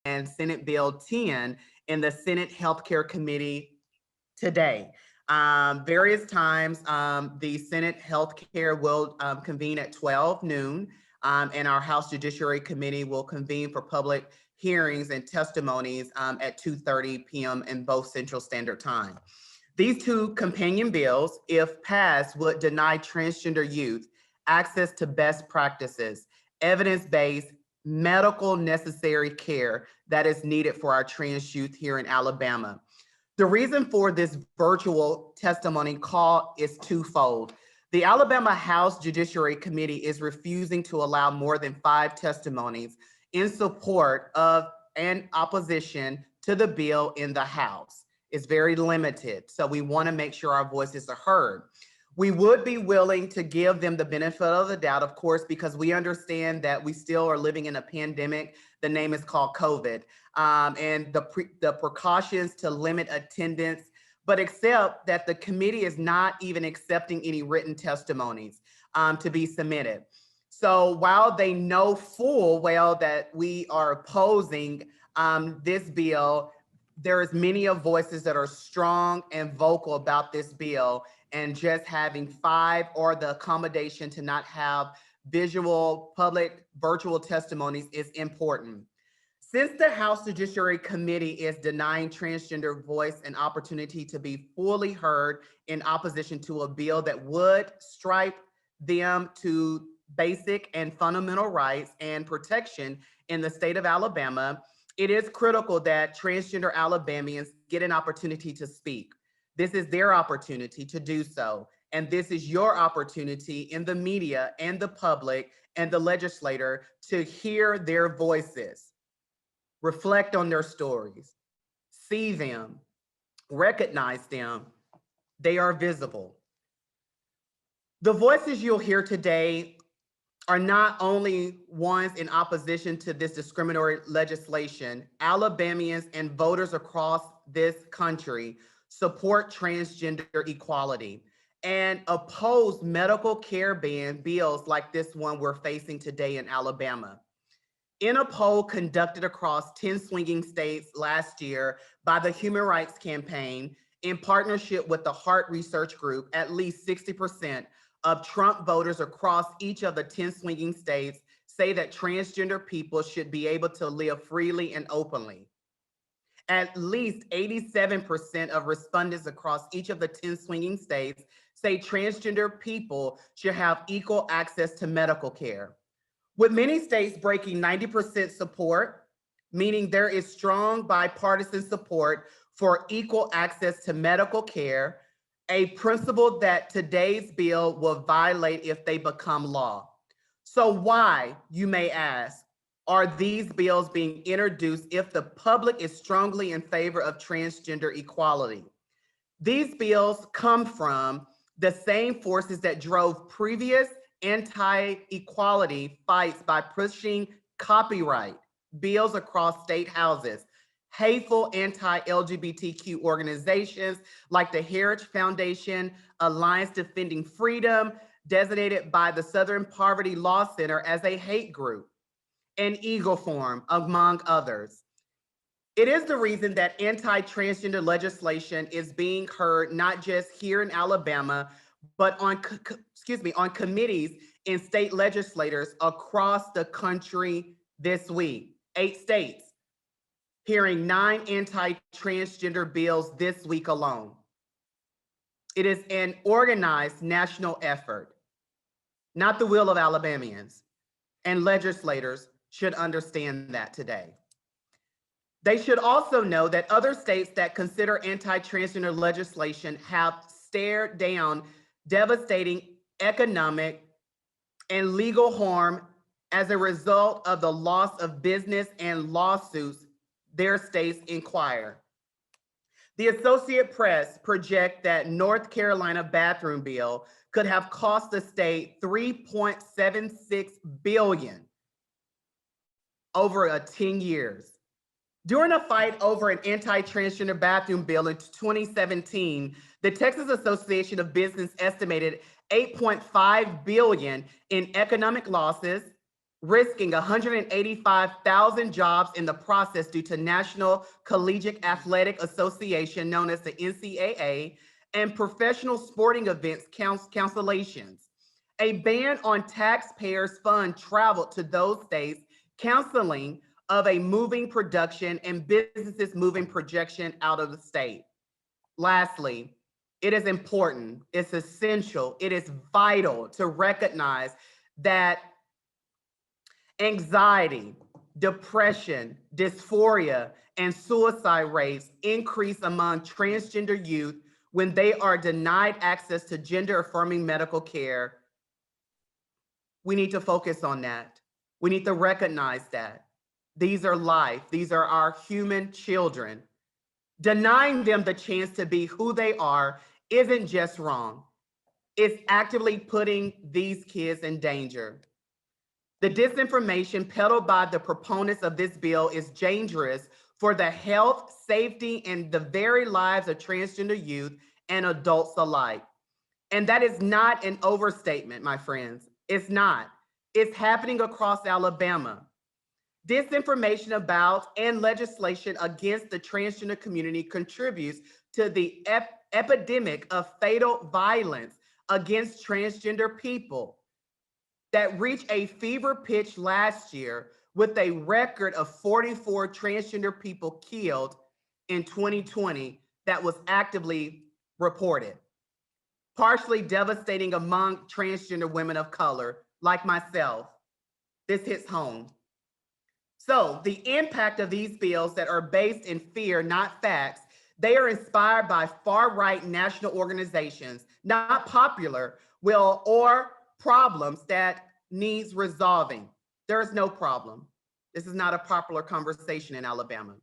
and Senate Bill 10 in the Senate Healthcare Committee today. Various times, the Senate Healthcare will convene at 12 noon, and our House Judiciary Committee will convene for public hearings and testimonies at 2:30 p.m. in both Central Standard Time. These two companion bills, if passed, would deny transgender youth access to best practices, evidence-based, medical necessary care that is needed for our trans youth here in Alabama. The reason for this virtual testimony call is twofold. The Alabama House Judiciary Committee is refusing to allow more than 5 testimonies in support of and opposition to the bill in the House. It's very limited, so we want to make sure our voices are heard. We would be willing to give them the benefit of the doubt, of course, because we understand that we still are living in a pandemic. The name is called COVID, and the precautions to limit attendance, but accept that the committee is not even accepting any written testimonies to be submitted. So while they know full well that we are opposing this bill, there is many of voices that are strong and vocal about this bill, and just having 5 or the accommodation to not have visual public virtual testimonies is important. Since the House Judiciary Committee is denying transgender voice an opportunity to be fully heard in opposition to a bill that would stripe them to basic and fundamental rights and protection in the state of Alabama, it is critical that transgender Alabamians get an opportunity to speak. This is their opportunity to do so. And this is your opportunity in the media and the public and the legislator to hear their voices, reflect on their stories, see them, recognize them. They are visible. The voices you'll hear today are not only ones in opposition to this discriminatory legislation. Alabamians and voters across this country support transgender equality and oppose medical care ban bills like this one we're facing today in Alabama. In a poll conducted across 10 swinging states last year by the Human Rights Campaign in partnership with the Heart Research Group, at least 60% of Trump voters across each of the 10 swinging states say that transgender people should be able to live freely and openly. At least 87% of respondents across each of the 10 swinging states say transgender people should have equal access to medical care. With many states breaking 90% support, meaning there is strong bipartisan support for equal access to medical care, a principle that today's bill will violate if they become law. So why, you may ask, are these bills being introduced if the public is strongly in favor of transgender equality? These bills come from the same forces that drove previous anti-equality fights by pushing copyright bills across state houses, hateful anti-LGBTQ organizations like the Heritage Foundation, Alliance Defending Freedom, designated by the Southern Poverty Law Center as a hate group, and Eagle Forum, among others. It is the reason that anti-transgender legislation is being heard not just here in Alabama, but on committees in state legislators across the country this week. 8 states hearing 9 anti-transgender bills this week alone. It is an organized national effort, not the will of Alabamians, and legislators should understand that today. They should also know that other states that consider anti-transgender legislation have stared down devastating economic and legal harm as a result of the loss of business and lawsuits their states inquire. The Associated Press project that North Carolina bathroom bill could have cost the state $3.76 billion over 10 years. During a fight over an anti-transgender bathroom bill in 2017, the Texas Association of Business estimated $8.5 billion in economic losses risking 185,000 jobs in the process due to National Collegiate Athletic Association, known as the NCAA, and professional sporting events cancellations. A ban on taxpayers' fund traveled to those states, canceling of a moving production and businesses moving projection out of the state. Lastly, it is important, it's essential, it is vital to recognize that anxiety, depression, dysphoria, and suicide rates increase among transgender youth when they are denied access to gender-affirming medical care. We need to focus on that. We need to recognize that. These are life. These are our human children. Denying them the chance to be who they are isn't just wrong. It's actively putting these kids in danger. The disinformation peddled by the proponents of this bill is dangerous for the health, safety, and the very lives of transgender youth and adults alike. And that is not an overstatement, my friends. It's not. It's happening across Alabama. Disinformation about and legislation against the transgender community contributes to the epidemic of fatal violence against transgender people that reached a fever pitch last year with a record of 44 transgender people killed in 2020 that was actively reported, partially devastating among transgender women of color like myself. This hits home. So the impact of these bills that are based in fear, not facts, they are inspired by far-right national organizations, not popular, or problems that needs resolving. There is no problem. This is not a popular conversation in Alabama.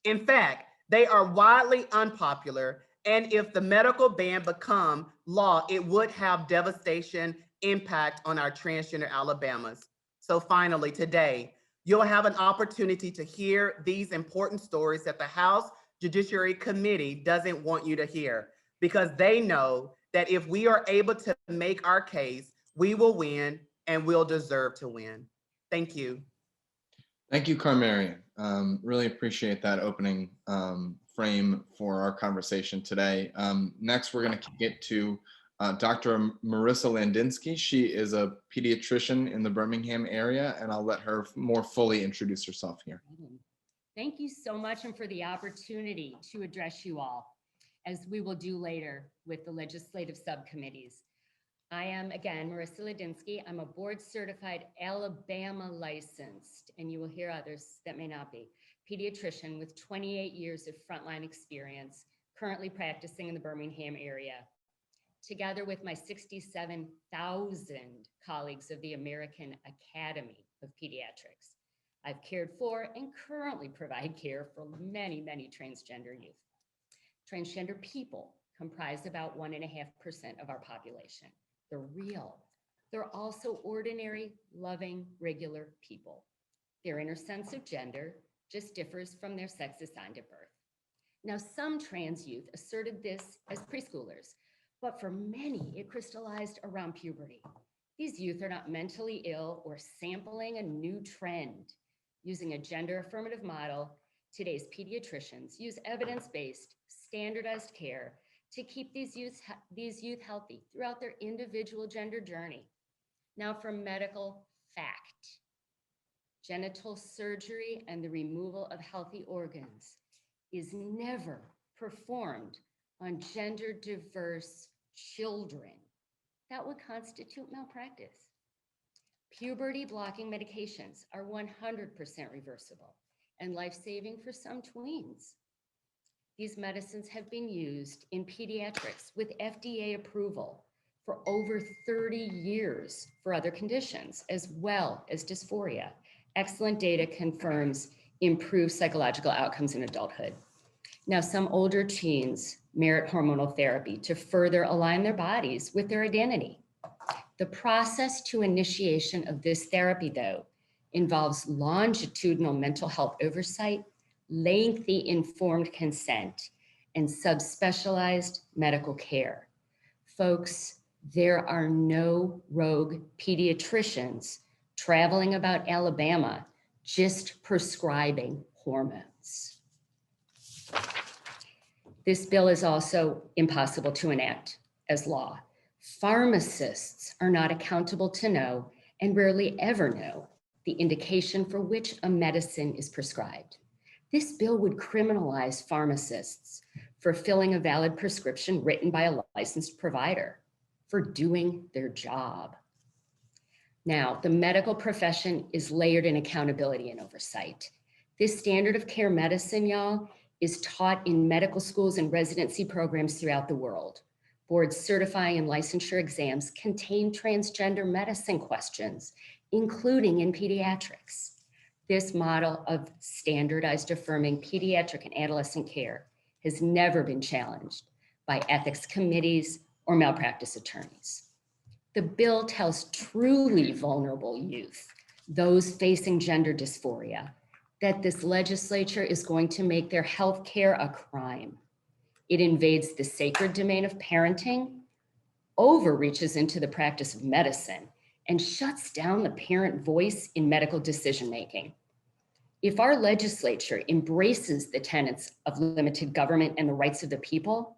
In fact, they are widely unpopular, and if the medical ban become law, it would have devastation impact on our transgender Alabamas. So finally, today, you'll have an opportunity to hear these important stories that the House Judiciary Committee doesn't want you to hear, because they know that if we are able to make our case, we will win and we'll deserve to win. Thank you. Thank you, Carmarian. Really appreciate that opening frame for our conversation today. Next, we're going to get to Dr. Marissa Landinsky. She is a pediatrician in the Birmingham area, and I'll let her more fully introduce herself here. Thank you so much, and for the opportunity to address you all, as we will do later with the legislative subcommittees. I am, again, Marissa Landinsky. I'm a board certified Alabama licensed, and you will hear others that may not be, pediatrician with 28 years of frontline experience, currently practicing in the Birmingham area. Together with my 67,000 colleagues of the American Academy of Pediatrics, I've cared for and currently provide care for many, many transgender youth. Transgender people comprise about 1.5% of our population. They're real. They're also ordinary, loving, regular people. Their inner sense of gender just differs from their sex assigned at birth. Now, some trans youth asserted this as preschoolers, but for many, it crystallized around puberty. These youth are not mentally ill or sampling a new trend. Using a gender affirmative model, today's pediatricians use evidence-based, standardized care to keep these youth healthy throughout their individual gender journey. Now, for medical fact, genital surgery and the removal of healthy organs is never performed on gender diverse children. That would constitute malpractice. Puberty blocking medications are 100% reversible and life-saving for some tweens. These medicines have been used in pediatrics with FDA approval for over 30 years for other conditions, as well as dysphoria. Excellent data confirms improved psychological outcomes in adulthood. Now, some older teens merit hormonal therapy to further align their bodies with their identity. The process to initiation of this therapy, though, involves longitudinal mental health oversight, lengthy informed consent, and subspecialized medical care. Folks, there are no rogue pediatricians traveling about Alabama, just prescribing hormones. This bill is also impossible to enact as law. Pharmacists are not accountable to know and rarely ever know the indication for which a medicine is prescribed. This bill would criminalize pharmacists for filling a valid prescription written by a licensed provider for doing their job. Now, the medical profession is layered in accountability and oversight. This standard of care medicine, y'all, is taught in medical schools and residency programs throughout the world. Boards certifying and licensure exams contain transgender medicine questions, including in pediatrics. This model of standardized affirming pediatric and adolescent care has never been challenged by ethics committees or malpractice attorneys. The bill tells truly vulnerable youth, those facing gender dysphoria, that this legislature is going to make their health care a crime. It invades the sacred domain of parenting, overreaches into the practice of medicine, and shuts down the parent voice in medical decision-making. If our legislature embraces the tenets of limited government and the rights of the people,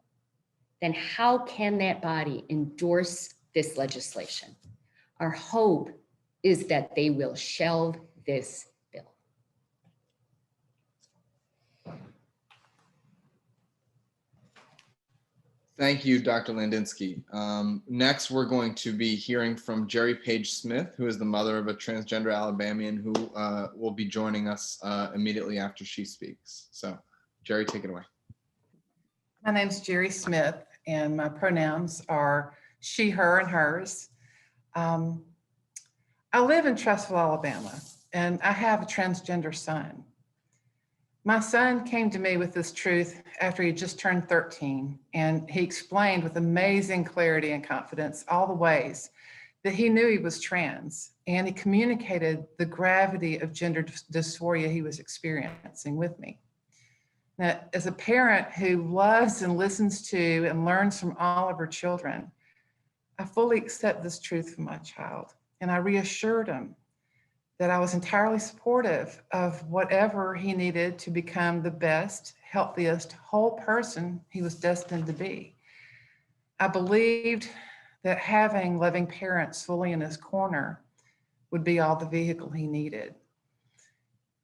then how can that body endorse this legislation? Our hope is that they will shelve this bill. Thank you, Dr. Landinsky. Next, we're going to be hearing from Jerry Page Smith, who is the mother of a transgender Alabamian who will be joining us immediately after she speaks. So, Jerry, take it away. My name's Jerry Smith, and my pronouns are she, her, and hers. I live in Trussville, Alabama, and I have a transgender son. My son came to me with this truth after he just turned 13, and he explained with amazing clarity and confidence all the ways that he knew he was trans, and he communicated the gravity of gender dysphoria he was experiencing with me. Now, as a parent who loves and listens to and learns from all of her children, I fully accept this truth for my child, and I reassured him that I was entirely supportive of whatever he needed to become the best, healthiest, whole person he was destined to be. I believed that having loving parents fully in his corner would be all the vehicle he needed.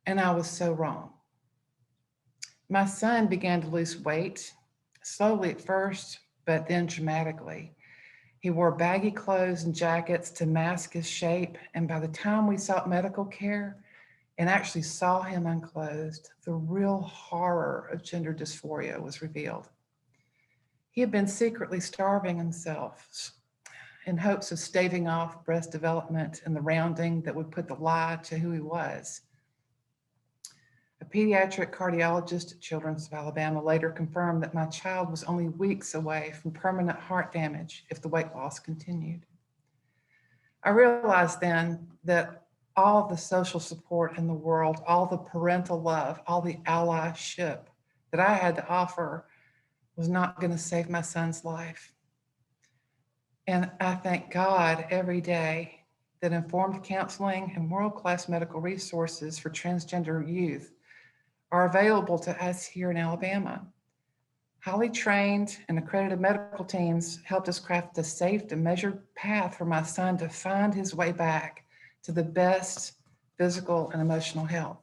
And I was so wrong. My son began to lose weight, slowly at first, but then dramatically. He wore baggy clothes and jackets to mask his shape, and by the time we sought medical care and actually saw him unclothed, the real horror of gender dysphoria was revealed. He had been secretly starving himself in hopes of staving off breast development and the rounding that would put the lie to who he was. A pediatric cardiologist at Children's of Alabama later confirmed that my child was only weeks away from permanent heart damage if the weight loss continued. I realized then that all the social support in the world, all the parental love, all the allyship that I had to offer was not going to save my son's life. And I thank God every day that informed counseling and world-class medical resources for transgender youth are available to us here in Alabama. Highly trained and accredited medical teams helped us craft a safe and measured path for my son to find his way back to the best physical and emotional health.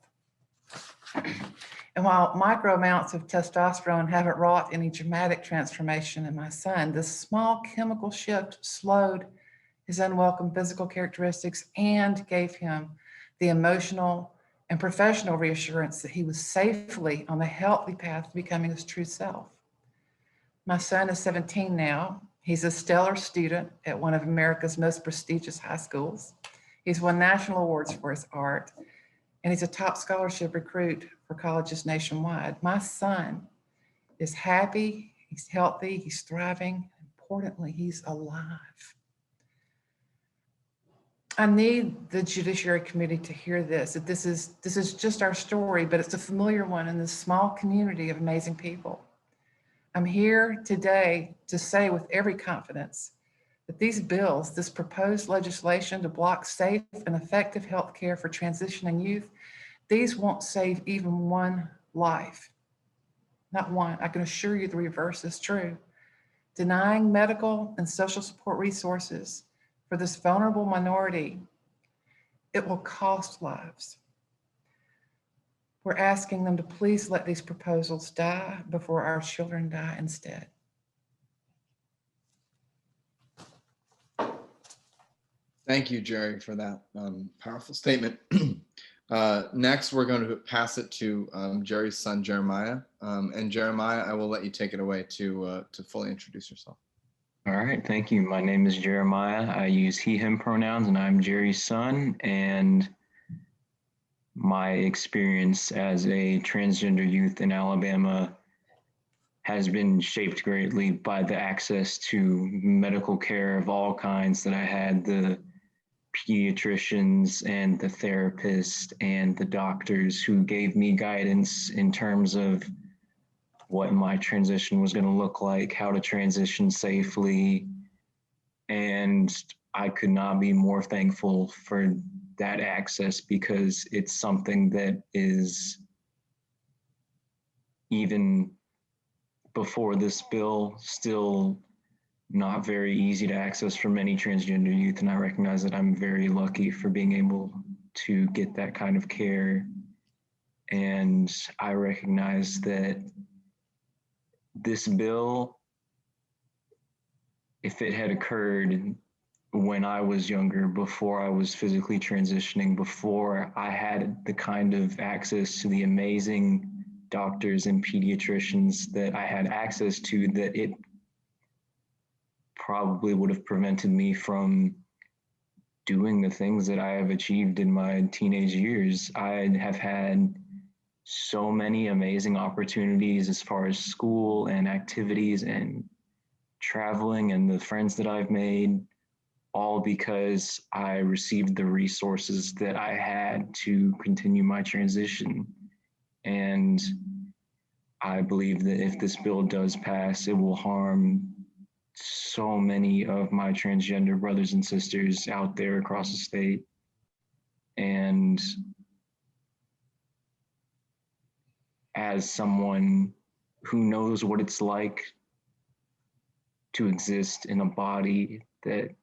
And while micro amounts of testosterone haven't wrought any dramatic transformation in my son, this small chemical shift slowed his unwelcome physical characteristics and gave him the emotional and professional reassurance that he was safely on the healthy path to becoming his true self. My son is 17 now. He's a stellar student at one of America's most prestigious high schools. He's won national awards for his art, and he's a top scholarship recruit for colleges nationwide. My son is happy, he's healthy, he's thriving. Importantly, he's alive. I need the Judiciary Committee to hear this, that this is just our story, but it's a familiar one in this small community of amazing people. I'm here today to say with every confidence that these bills, this proposed legislation to block safe and effective health care for transitioning youth, these won't save even one life. Not one. I can assure you the reverse is true. Denying medical and social support resources for this vulnerable minority, it will cost lives. We're asking them to please let these proposals die before our children die instead. Thank you, Jerry, for that powerful statement. Next, we're going to pass it to Jerry's son, Jeremiah. And Jeremiah, I will let you take it away to fully introduce yourself. All right, thank you. My name is Jeremiah. I use he, him pronouns, and I'm Jerry's son. And my experience as a transgender youth in Alabama has been shaped greatly by the access to medical care of all kinds that I had, the pediatricians and the therapists and the doctors who gave me guidance in terms of what my transition was going to look like, how to transition safely. And I could not be more thankful for that access, because it's something that is, even before this bill, still not very easy to access for many transgender youth. And I recognize that I'm very lucky for being able to get that kind of care. And I recognize that this bill, if it had occurred when I was younger, before I was physically transitioning, before I had the kind of access to the amazing doctors and pediatricians that I had access to, that it probably would have prevented me from doing the things that I have achieved in my teenage years. I have had so many amazing opportunities as far as school and activities and traveling, and the friends that I've made, all because I received the resources that I had to continue my transition. And I believe that if this bill does pass, it will harm so many of my transgender brothers and sisters out there across the state. And as someone who knows what it's like to exist in a body that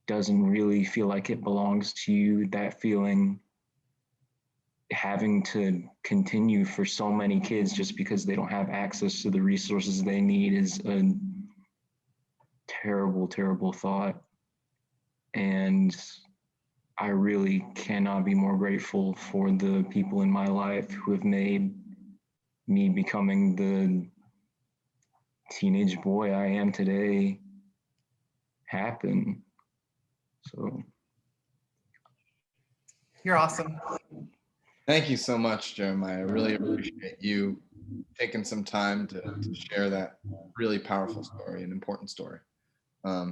doesn't really feel like it belongs to you, that feeling, having to continue for so many kids just because they don't have access to the resources they need, is a terrible, terrible thought. And I really cannot be more grateful for the people in my life who have made me becoming the teenage boy I am today happen. So. You're awesome. Thank you so much, Jeremiah. I really appreciate you taking some time to share that really powerful story, an important story,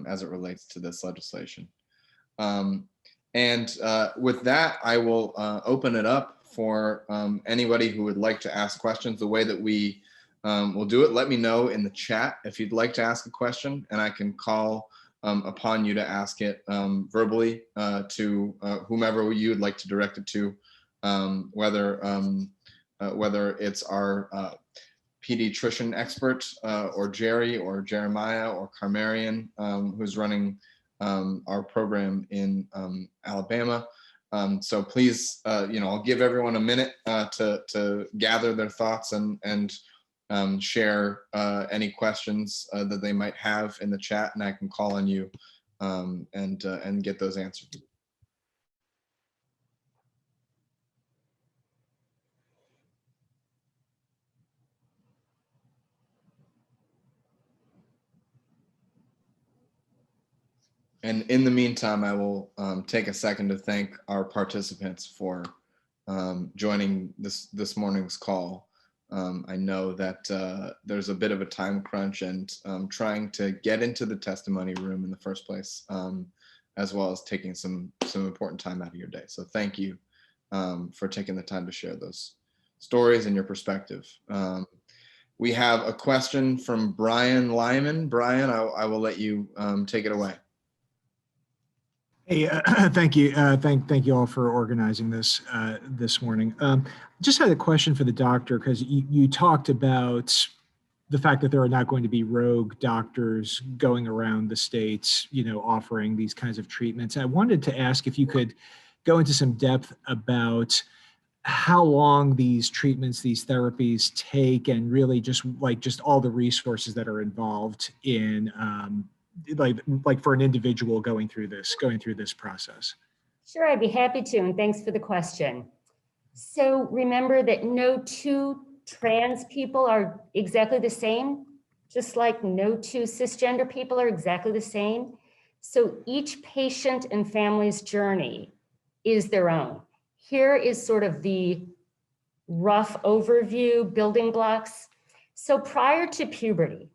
as it relates to this legislation. With that, I will open it up for anybody who would like to ask questions. The way that we will do it, let me know in the chat if you'd like to ask a question, and I can call upon you to ask it verbally to whomever you would like to direct it to, whether it's our pediatrician expert or Jerry or Jeremiah or Carmarian, who's running our program in Alabama. So please, I'll give everyone a minute to gather their thoughts and share any questions that they might have in the chat, and I can call on you and get those answered. And in the meantime, I will take a second to thank our participants for joining this morning's call. I know that there's a bit of a time crunch, and trying to get into the testimony room in the first place, as well as taking some important time out of your day. So thank you for taking the time to share those stories and your perspective. We have a question from Brian Lyman. Brian, I will let you take it away. Hey, thank you. Thank you all for organizing this this morning. Just had a question for the doctor, because you talked about the fact that there are not going to be rogue doctors going around the states, offering these kinds of treatments. I wanted to ask if you could go into some depth about how long these treatments, these therapies take, and really just all the resources that are involved in like for an individual going through this process. Sure, I'd be happy to, and thanks for the question. So remember that no two trans people are exactly the same, just like no two cisgender people are exactly the same. So each patient and family's journey is their own. Here is sort of the rough overview, building blocks. So prior to puberty,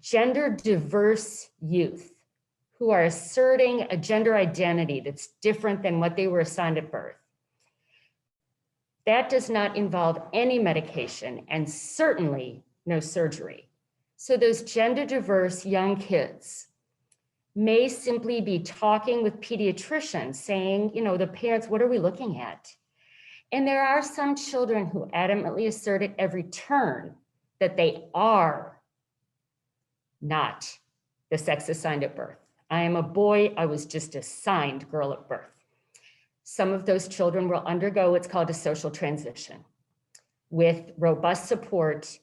gender diverse youth who are asserting a gender identity that's different than what they were assigned at birth. That does not involve any medication and certainly no surgery. So those gender diverse young kids may simply be talking with pediatricians saying, the parents, what are we looking at? And there are some children who adamantly assert at every turn that they are not the sex assigned at birth. I am a boy, I was just assigned girl at birth. Some of those children will undergo what's called a social transition with robust support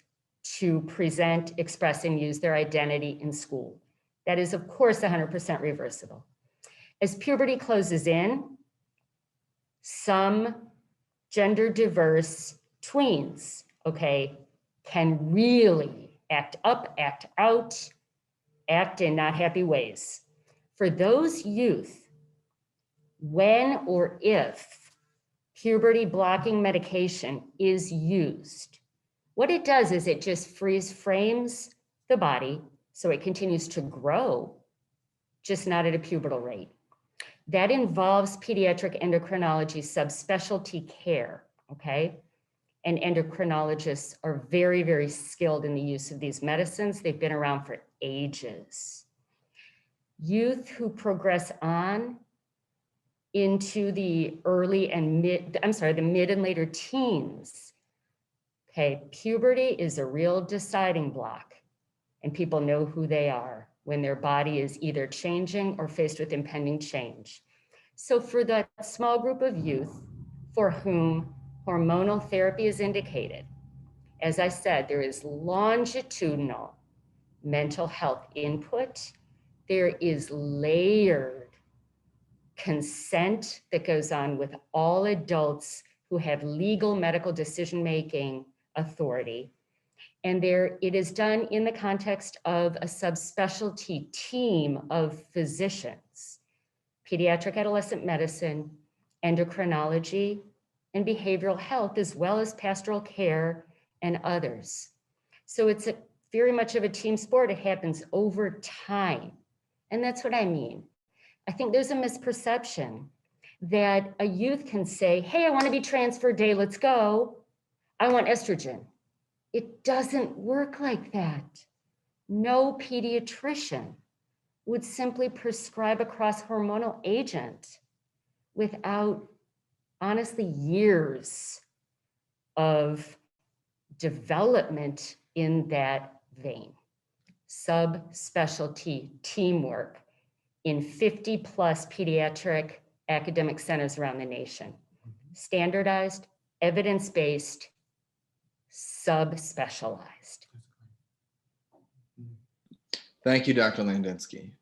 to present, express, and use their identity in school. That is, of course, 100% reversible. As puberty closes in, some gender diverse tweens, can really act up, act out, act in not happy ways. For those youth, when or if puberty blocking medication is used, what it does is it just freeze frames the body so it continues to grow, just not at a pubertal rate. That involves pediatric endocrinology subspecialty care, And endocrinologists are very, very skilled in the use of these medicines. They've been around for ages. Youth who progress on into the the mid and later teens. Puberty is a real deciding block, and people know who they are when their body is either changing or faced with impending change. So for that small group of youth for whom hormonal therapy is indicated, as I said, there is longitudinal mental health input. There is layered consent that goes on with all adults who have legal medical decision-making authority. And it is done in the context of a subspecialty team of physicians, pediatric adolescent medicine, endocrinology, and behavioral health, as well as pastoral care and others. So it's very much of a team sport. It happens over time. And that's what I mean. I think there's a misperception that a youth can say, hey, I want to be transferred day, let's go. I want estrogen. It doesn't work like that. No pediatrician would simply prescribe a cross-hormonal agent without, honestly, years of development in that vein. Subspecialty teamwork in 50 plus pediatric academic centers around the nation. Standardized, evidence-based, subspecialized. Thank you, Dr. Landinsky.